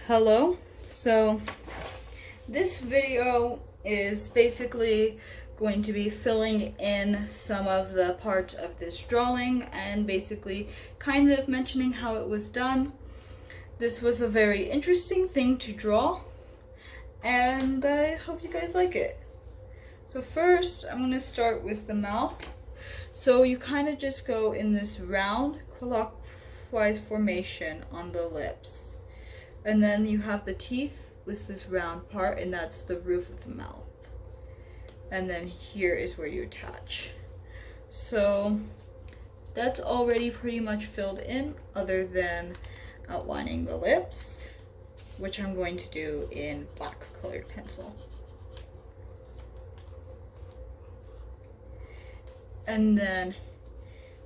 Hello. So this video is basically going to be filling in some of the parts of this drawing and basically kind of mentioning how it was done. This was a very interesting thing to draw and I hope you guys like it. So first I'm going to start with the mouth. So you kind of just go in this round clockwise formation on the lips. And then you have the teeth with this round part, and that's the roof of the mouth. And then here is where you attach. So that's already pretty much filled in, other than outlining the lips, which I'm going to do in black colored pencil. And then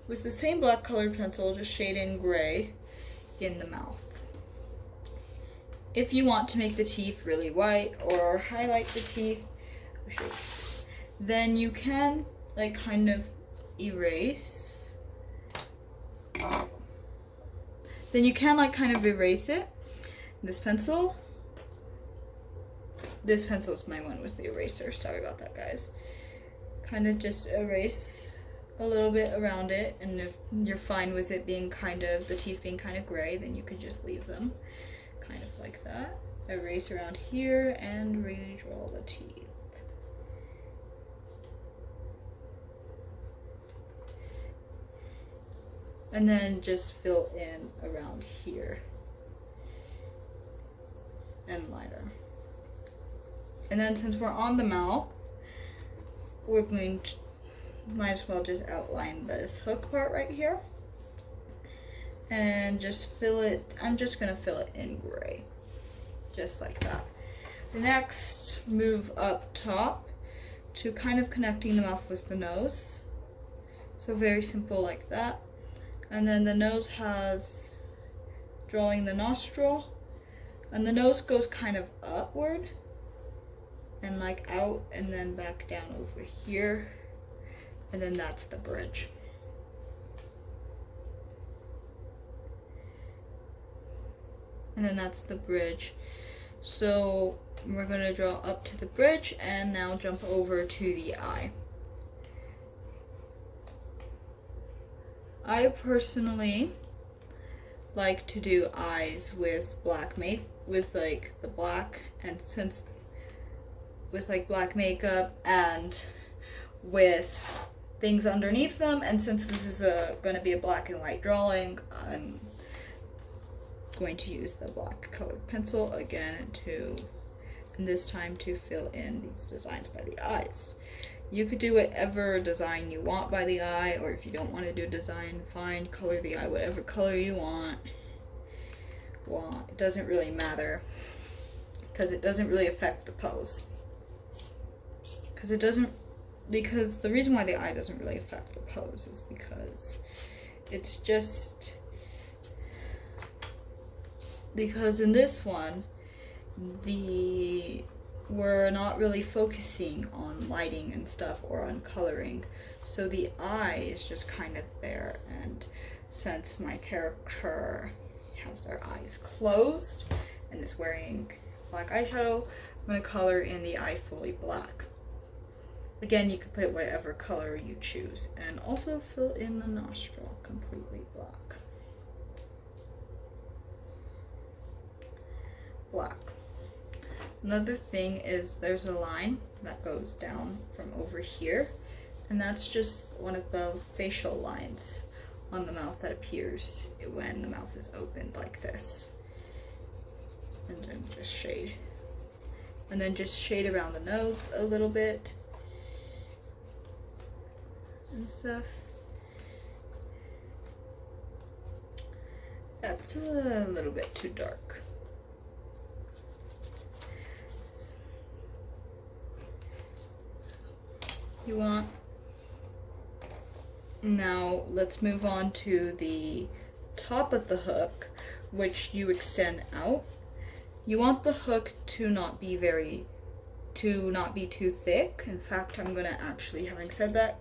with the same black colored pencil, just shade in gray in the mouth. If you want to make the teeth really white or highlight the teeth, then you can like kind of erase. Then you can like kind of erase it. This pencil is my one, was the eraser. Sorry about that, guys. Kind of just erase a little bit around it, and if you're fine with it being kind of, the teeth being kind of gray, then you could just leave them. Kind of like that. Erase around here and redraw the teeth. And then just fill in around here and lighter. And then since we're on the mouth, we're going to, might as well just outline this hook part right here. And just fill it, I'm just gonna fill it in gray, just like that. Next, move up top to kind of connecting the mouth with the nose. So very simple like that. And then the nose has drawing the nostril, and the nose goes kind of upward and like out and then back down over here. And then that's the bridge. And then that's the bridge. So we're going to draw up to the bridge and now jump over to the eye. I personally like to do eyes with black with like the black, and since with like black makeup and with things underneath them, and since this is going to be a black and white drawing, I'm going to use the black colored pencil again and this time to fill in these designs by the eyes. You could do whatever design you want by the eye, or if you don't want to do design, fine, color the eye whatever color you want. Well, it doesn't really matter because it doesn't really affect the pose. Because the reason why the eye doesn't really affect the pose is because it's just because in this one, we're not really focusing on lighting and stuff or on coloring. So the eye is just kind of there, and since my character has their eyes closed and is wearing black eyeshadow, I'm going to color in the eye fully black. Again, you could put it whatever color you choose, and also fill in the nostril completely black. Black. Another thing is there's a line that goes down from over here, and that's just one of the facial lines on the mouth that appears when the mouth is opened like this. And then just shade. And then just shade around the nose a little bit and stuff. That's a little bit too dark. You want. Now let's move on to the top of the hook, which you extend out. You want the hook to not be too thick. In fact, I'm gonna actually, having said that,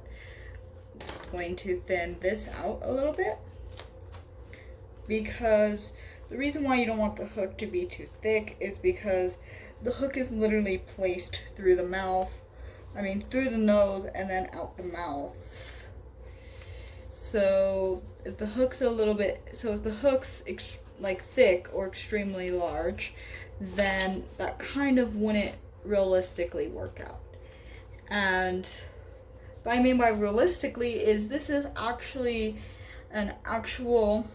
I'm going to thin this out a little bit, because The reason why you don't want the hook to be too thick is because the hook is literally placed through the mouth, through the nose and then out the mouth. So if the hook's like thick or extremely large, then that kind of wouldn't realistically work out. And what I mean by realistically is this is actually an actual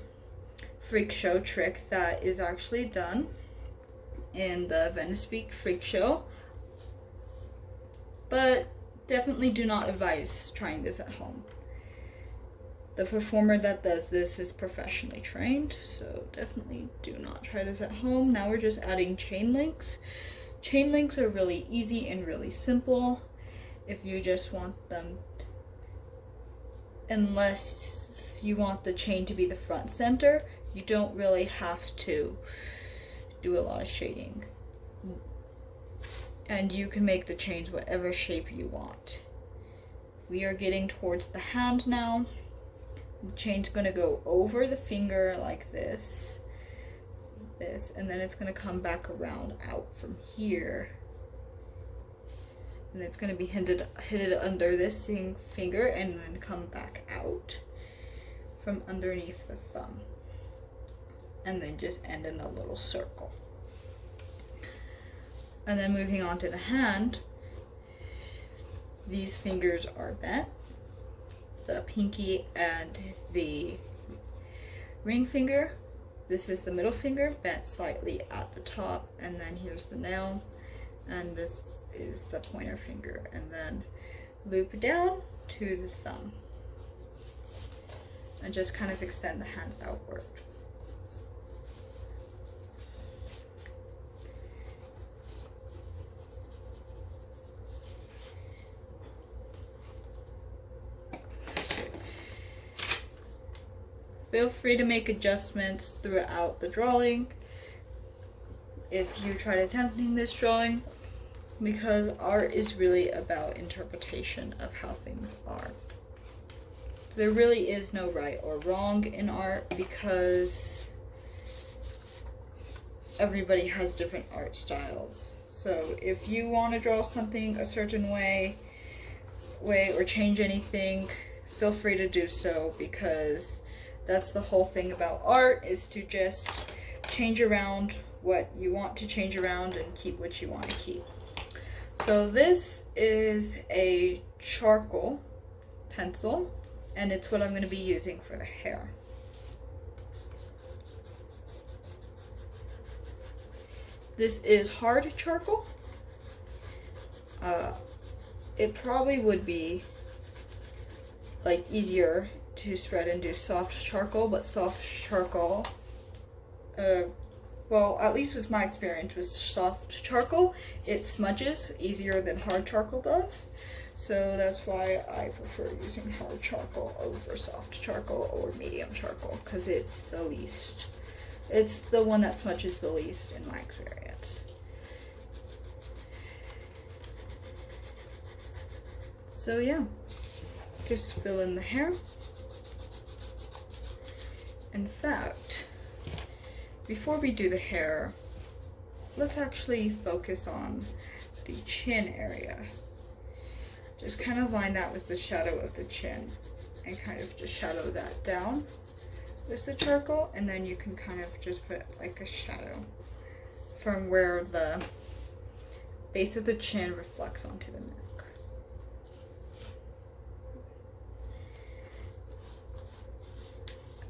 freak show trick that is actually done in the Venice Beach Freak Show, but definitely do not advise trying this at home. The performer that does this is professionally trained, so definitely do not try this at home. Now we're just adding chain links. Chain links are really easy and really simple if you just want them, unless you want the chain to be the front center. You don't really have to do a lot of shading. And you can make the chains whatever shape you want. We are getting towards the hand now. The chain's going to go over the finger like this, and then it's going to come back around out from here. And it's going to be hidden under this finger and then come back out from underneath the thumb. And then just end in a little circle. And then moving on to the hand, these fingers are bent. The pinky and the ring finger. This is the middle finger, bent slightly at the top, and then here's the nail, and this is the pointer finger, and then loop down to the thumb, and just kind of extend the hand outward. Feel free to make adjustments throughout the drawing if you try attempting this drawing, because art is really about interpretation of how things are. There really is no right or wrong in art, because everybody has different art styles. So if you want to draw something a certain way or change anything, feel free to do so, because that's the whole thing about art, is to just change around what you want to change around and keep what you want to keep. So this is a charcoal pencil, and it's what I'm going to be using for the hair. This is hard charcoal. It probably would be like easier to spread and do soft charcoal, but soft charcoal, well, at least was my experience with soft charcoal, it smudges easier than hard charcoal does. So that's why I prefer using hard charcoal over soft charcoal or medium charcoal, because it's the one that smudges the least in my experience. So yeah, just fill in the hair. In fact, before we do the hair, let's actually focus on the chin area. Just kind of line that with the shadow of the chin and kind of just shadow that down with the charcoal, and then you can kind of just put like a shadow from where the base of the chin reflects onto the neck.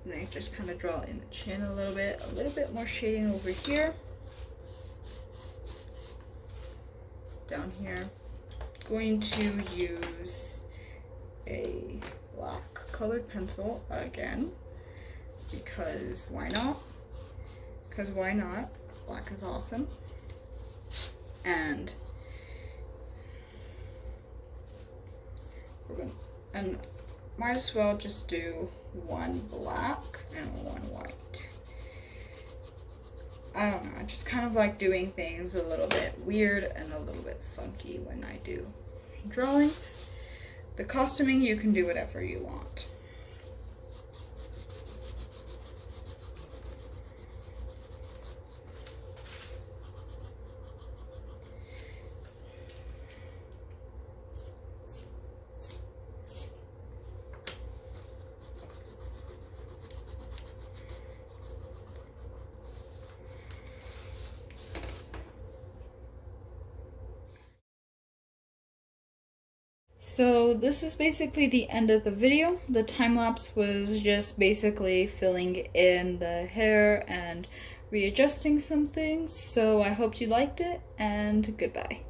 And then just kind of draw in the chin a little bit more shading over here. Down here. Going to use a black colored pencil again, because why not? Because why not? Black is awesome. And might as well just do one black and one white. I don't know, I just kind of like doing things a little bit weird and a little bit funky when I do drawings. The costuming, you can do whatever you want. So this is basically the end of the video. The time lapse was just basically filling in the hair and readjusting some things. So I hope you liked it, and goodbye.